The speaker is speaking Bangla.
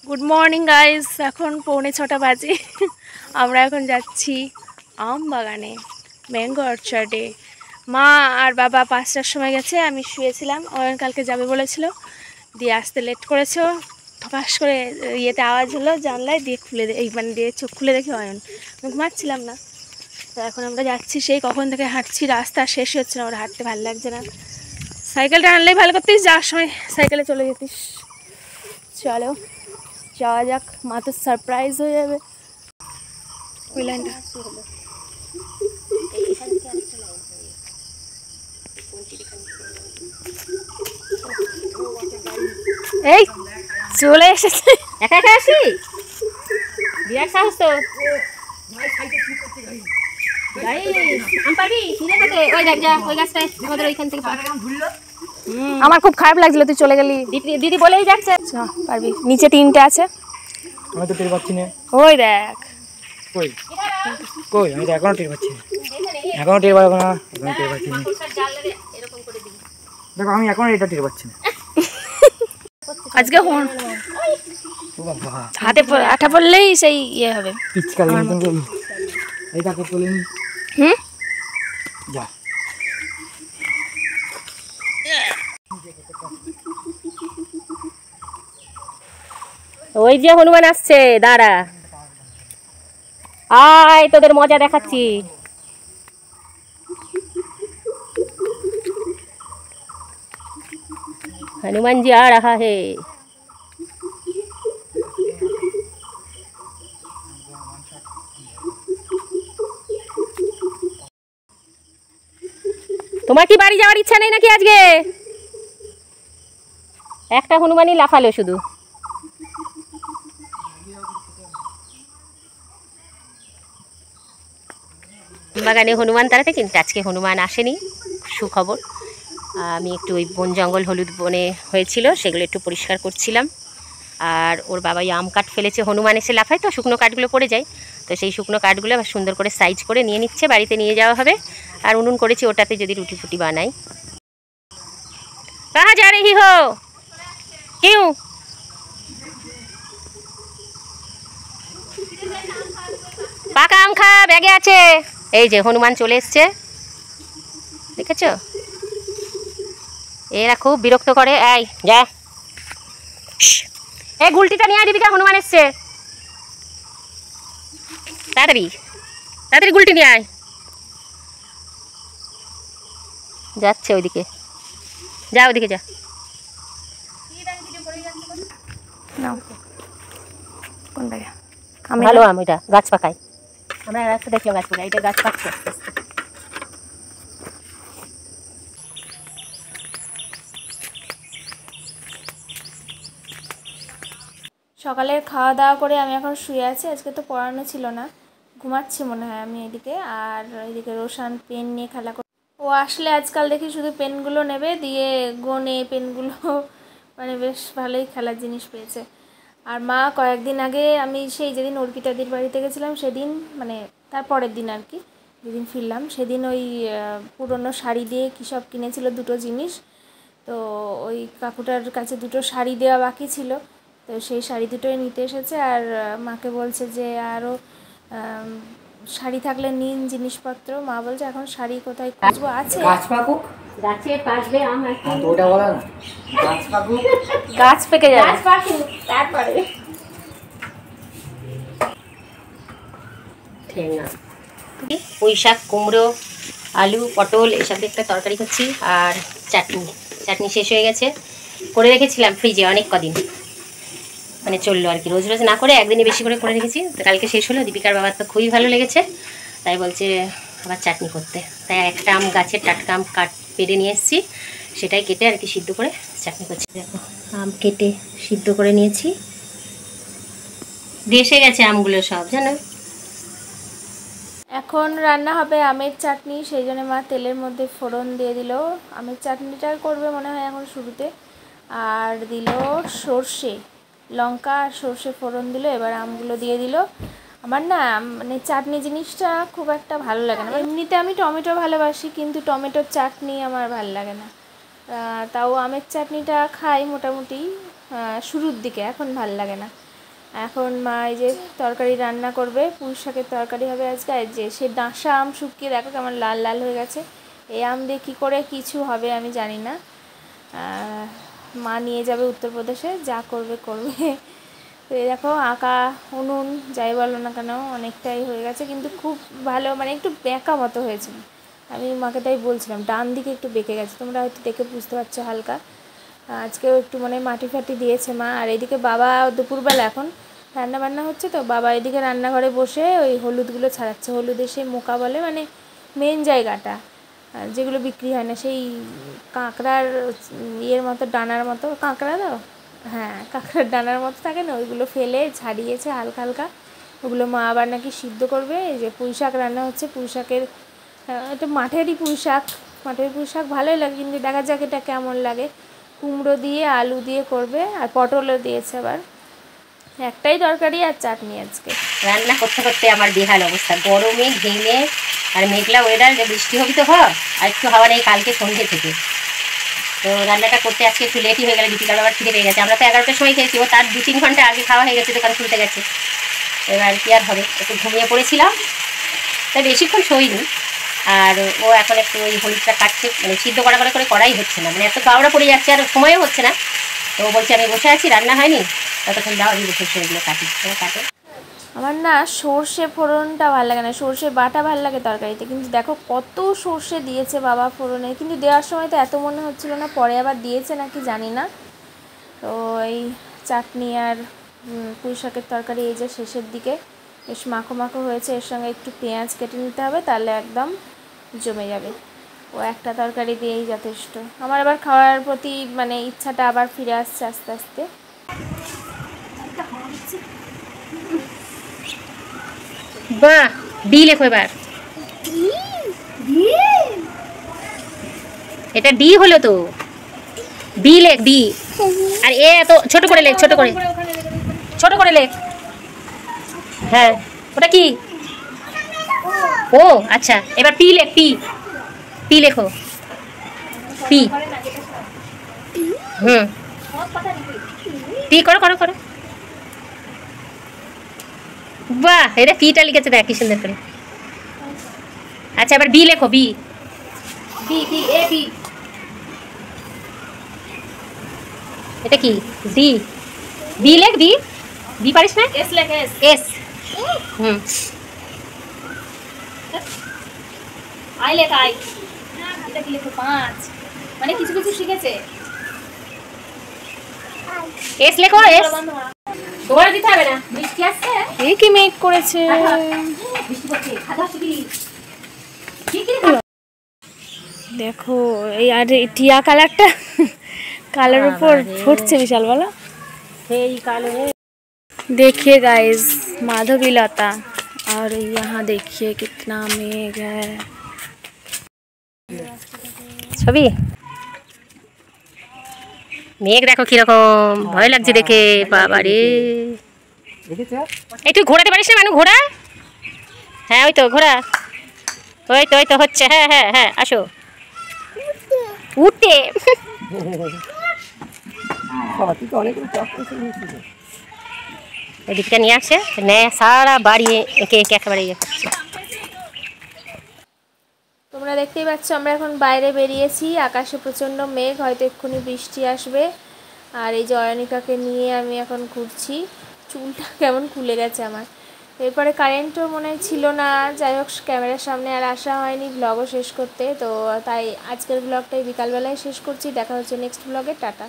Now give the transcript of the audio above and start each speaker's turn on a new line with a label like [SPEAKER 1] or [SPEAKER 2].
[SPEAKER 1] গুড মর্নিং গাইস, এখন 6:45 বাজে। আমরা এখন যাচ্ছি আম বাগানে, ম্যাঙ্গো অর্চার্ডে। মা আর বাবা 5টার সময় গেছে, আমি শুয়েছিলাম। অয়ন কালকে যাবে বলেছিল, দিয়ে আসতে লেট করেছে। ধপাস করে ইয়েতে আওয়াজ হলো জানলায়, দিয়ে দিয়ে চোখ খুলে দেখি অয়ন। আমি ঘুমাচ্ছিলাম না। তো এখন আমরা যাচ্ছি, সেই কখন থেকে হাঁটছি, রাস্তা শেষ হচ্ছে না, ওর হাঁটতে ভালো লাগছে না। সাইকেলটা আনলেই ভালো করতিস, যাওয়ার সময় সাইকেলে চলে যেতিস। চলো যাওয়া যাক, মা তো সারপ্রাইজ হয়ে যাবে। ওই লাইনটা এই চলে এসেছে।
[SPEAKER 2] একা একা আসি, বিরাট সাহস তো।
[SPEAKER 1] আমার খুব খারাপ লাগছিল, তুই চলে গেলি।
[SPEAKER 2] দিদি বলেই যাচ্ছে
[SPEAKER 1] পারবি, নিচে 3টে আছে।
[SPEAKER 3] আমি তো টের পাচ্ছি না।
[SPEAKER 1] ওই দেখ,
[SPEAKER 3] কই কই আমি তো এখনো টের পাচ্ছি না। এখনো টের পাবো না, এখনো টের পাচ্ছি না। দেখো আমি এখনো এটা টের পাচ্ছি না।
[SPEAKER 1] আজকে হাতে আঠা পড়লেই সেই ইয়ে হবে,
[SPEAKER 3] পিচকারি মতন। এই তাকে বলেন যা।
[SPEAKER 2] ওই যে হনুমান আসছে, দাঁড়া আয়, তোদের মজা দেখাচ্ছি। हनुमान जी आ रहा है। তোমার কি বাড়ি যাওয়ার ইচ্ছা নেই নাকি আজকে? একটা হনুমানই লাফালো শুধু। বাগানে হনুমান তাড়াতে, কিন্তু আজকে হনুমান আসেনি, সুখবর। আমি একটু ওই বন জঙ্গল হলুদ বনে হয়েছিল, সেগুলো একটু পরিষ্কার করছিলাম। আর ওর বাবা আম কাঠ ফেলেছে, হনুমান এসে লাফায় তো শুকনো কাঠগুলো পড়ে যায়, তো সেই শুকনো কাঠগুলো আবার সুন্দর করে সাইজ করে নিয়ে নিচ্ছে, বাড়িতে নিয়ে যাওয়া হবে। আর উনুন করেছি, ওটাতে যদি রুটি ফুটি বানাই। কাহা যা রহি হো? কিউ? পাকা আম খা, ব্যাগে আছে। এই যে হনুমান চলে এসছে, দেখেছ? এরা খুব বিরক্ত করে। এই যা, এই গুলটিটা নিয়ে আয়, দীপিকা হনুমান এসছে। তাড়াতাড়ি তাড়াতাড়ি গুলটি নিয়ে আয়। যাচ্ছে ওইদিকে, যা ওইদিকে যা। ভালো আম, এটা গাছ পাকায়। আমরা রাস্তা দেখলাম গাছ পাকায়, এটা গাছ পাকছে।
[SPEAKER 1] সকালের খাওয়া দাওয়া করে আমি এখন শুয়ে আছি। আজকে তো পড়ানো ছিল না, ঘুমাচ্ছি মনে হয় আমি এদিকে। আর এদিকে রোশান পেন নিয়ে খেলা করে। ও আসলে আজকাল দেখি শুধু পেনগুলো নেবে, দিয়ে গোনে পেনগুলো মানে বেশ ভালোই খেলার জিনিস পেয়েছে। আর মা কয়েকদিন আগে, আমি সেই যেদিন অর্পিতাদির বাড়িতে গেছিলাম সেদিন, মানে তার পরের দিন আর কি, যেদিন ফিরলাম সেদিন ওই পুরনো শাড়ি দিয়ে কী সব কিনেছিল, 2টো জিনিস। তো ওই কাকুটার কাছে 2টো শাড়ি দেওয়া বাকি ছিল, তো সেই শাড়ি দুটোই নিতে এসেছে। আর মাকে বলছে যে আরও শাড়ি থাকলে নিন জিনিসপত্র। মা বলছে এখন শাড়ি কোথায় খুঁজবো, আছে
[SPEAKER 3] গাছ পাকুক,
[SPEAKER 2] গাছে পাকবে আম।
[SPEAKER 3] তো ওটা বলা না, গাছ পাকুক,
[SPEAKER 1] গাছ পেকে যাবে,
[SPEAKER 2] গাছ পাকুক তারপরে। পুঁই শাক, কুমড়ো, আলু, পটল এসব দিয়ে একটা তরকারি করছি। আর চাটনি শেষ হয়ে গেছে, করে রেখেছিলাম ফ্রিজে অনেক কদিন, মানে চললো আর কি, রোজ রোজ না করে একদিনে বেশি করে রেখেছি। তো কালকে শেষ হলো, দীপিকার বাবার তো খুবই ভালো লেগেছে, তাই বলছে আবার চাটনি করতে। তাই একটা আম গাছের টাটকা আম পেড়ে নিয়ে এসেছি, সেটাই কেটে আর কি সিদ্ধ করে চাটনি করছি। দেখো আম কেটে সিদ্ধ করে নিয়েছি, দেশে গেছে আমগুলো সব, জানো।
[SPEAKER 1] এখন রান্না হবে আমের চাটনি, সেই জন্য মা তেলের মধ্যে ফোড়ন দিয়ে দিল। আমের চাটনিটা করবে মনে হয় এখন শুরুতে। আর দিল সর্ষে, লঙ্কা আর সর্ষে ফোড়ন দিল। এবার আমগুলো দিয়ে দিল। আমার না মানে চাটনি জিনিসটা খুব একটা ভালো লাগে না। এমনিতে আমি টমেটো ভালোবাসি, কিন্তু টমেটোর চাটনি আমার ভালো লাগে না। তাও আমের চাটনিটা খাই মোটামুটি শুরুর দিকে, এখন ভাল লাগে না। এখন মা এই যে তরকারি রান্না করবে, পুঁই শাকের তরকারি হবে আজকে। আর যে সে ডাঁশা আম শুকিয়ে দেখো কেমন লাল লাল হয়ে গেছে। এই আম দিয়ে কী করে কিছু হবে আমি জানি না। মা নিয়ে যাবে উত্তরপ্রদেশে, যা করবে করবে। তো এই দেখো আঁকা উনুন যাই বলো না কেন অনেকটাই হয়ে গেছে, কিন্তু খুব ভালো, মানে একটু বেঁকা মতো হয়েছে। আমি মাকে তাই বলছিলাম ডান দিকে একটু বেঁকে গেছে, তোমরা হয়তো দেখে বুঝতে পারছো হালকা। আজকেও একটু মানে মাটি ফাটি দিয়েছে মা। আর এদিকে বাবা দুপুরবেলা এখন রান্না বান্না হচ্ছে, তো বাবা এদিকে রান্নাঘরে বসে ওই হলুদগুলো ছাড়াচ্ছে। হলুদের সেই মোকা বলে, মানে মেন জায়গাটা যেগুলো বিক্রি হয় না, সেই কাঁকড়ার ইয়ের মতো ডানার মতো, কাঁকড়া দাও, হ্যাঁ কাঁকড়ার ডানার মতো থাকে না, ওইগুলো ফেলে ছাড়িয়েছে হালকা হালকা। ওগুলো মা আবার নাকি সিদ্ধ করবে। এই যে পুঁই শাক রান্না হচ্ছে, পুঁই শাকের এটা মাঠেরই পুঁই শাক, মাঠের পুঁই শাক ভালোই লাগে, কিন্তু দেখা যাক এটা কেমন লাগে। কুমড়ো দিয়ে আলু দিয়ে করবে, আর পটলও দিয়েছে আবার। একটাই তরকারি আর চাটনি আজকে।
[SPEAKER 2] রান্না করতে করতে আমার বেহাল অবস্থা, গরমে ঘেমে, আর মেঘলা ওয়েদার, যে বৃষ্টি হবে তো হয়, আর একটু হাওয়া নেই কালকে সন্ধ্যে থেকে। তো রান্নাটা করতে আজকে একটু লেটই হয়ে গেলে, দীপিকার আবার খিদে পেয়ে গেছে। আমরা তো 11টার সময় খেয়েছি, ও তার 2-3 ঘন্টা আগে খাওয়া হয়ে গেছে, দোকান খুলতে গেছে। এবার কি আর হবে, একটু ঘুমিয়ে পড়েছিলাম, তাই বেশিক্ষণ শোইনি। আর ও এখন একটু ওই হলুদটা কাটছে, মানে সিদ্ধ করা করে করাই হচ্ছে না, মানে এত গাওড়া পড়ে যাচ্ছে আর সময়ও হচ্ছে না। তো ও বলছে আমি বসে আছি, রান্না হয়নি, ততক্ষণ দাও আমি বসে সেগুলো কাটি, কাটে।
[SPEAKER 1] আমার না সর্ষে ফোড়নটা ভালো লাগে না, সর্ষে বাটা ভালো লাগে তরকারিতে, কিন্তু দেখো কত সর্ষে দিয়েছে বাবা ফোড়নে, কিন্তু দেওয়ার সময় তো এত মনে হচ্ছিল না, পরে আবার দিয়েছে নাকি জানি না। তো এই চাটনি আর পুঁই শাকের তরকারি এই যে শেষের দিকে বেশ মাখো মাখো হয়েছে, এর সঙ্গে একটু পেঁয়াজ কেটে নিতে হবে, তাহলে একদম জমে যাবে। ও একটা তরকারি দিয়েই যথেষ্ট। আমার আবার খাওয়ার প্রতি মানে ইচ্ছাটা আবার ফিরে আসছে আস্তে আস্তে।
[SPEAKER 2] বাহ, ডি লেখো এবার। এটা ডি হলো তো, ডি লেখ, ডি। আর এ এত ছোট করে লেখ, ছোট করে, ছোট করে লেখ। হ্যাঁ, ওটা কি? ও আচ্ছা, এবার পি লেখ, পি, পি লেখো, পি। হুম, পি করো করো করো। বাহ, এটা পিটা লিখেছে দেখ কি সুন্দর করে। আচ্ছা এবার বি লেখো, B, B B A B. এটা কি? ডি, বি লেখ, বি, বি পারিস না?
[SPEAKER 1] এস লেখ, এস।
[SPEAKER 2] এস। হুম,
[SPEAKER 1] আই লেখ, আই। এটা কি লেখো? 5, মানে কিছু কিছু শিখেছে।
[SPEAKER 2] এস লেখো, এস। তোমার দিতে হবে না, বৃষ্টি আসছে।
[SPEAKER 1] এই কি মেক করেছে।
[SPEAKER 2] বৃষ্টি পড়ছে, খাদা শিখি।
[SPEAKER 1] দেখো এই আর এই টিয়া কালারটা কালার উপর ফুটছে বিশাল, বলো।
[SPEAKER 2] সেই কালো है।
[SPEAKER 1] देखिए गाइस माधवी लता, और यहाँ देखिए कितना मेघ है।
[SPEAKER 2] ছবি মেঘ দেখো কিরকম, ভয় লাগছে দেখে, বাবা রে। এই তুই ঘোরাতে পারিস না মানু, ঘোড়া? হ্যাঁ ওই তো ঘোড়া, ওই তো ওই তো হচ্ছে, হ্যাঁ হ্যাঁ হ্যাঁ আসো, উঠতে। এদিকটা নিয়ে আসে, সারা বাড়ি একে একে একেবারে ইয়ে করছে।
[SPEAKER 1] তোমরা দেখতেই পাচ্ছ আমরা এখন বাইরে বেরিয়েছি, আকাশে প্রচণ্ড মেঘ, হয়তো এক্ষুনি বৃষ্টি আসবে। আর এই যে অয়নিকাকে নিয়ে আমি এখন ঘুরছি, চুলটা কেমন খুলে গেছে আমার। এরপরে কারেন্টও মনে হয় ছিল না, যাই হোক ক্যামেরার সামনে আর আসা হয়নি ব্লগও শেষ করতে, তো তাই আজকের ব্লগটাই বিকালবেলায় শেষ করছি। দেখা হচ্ছে নেক্সট ব্লগে, টাটা।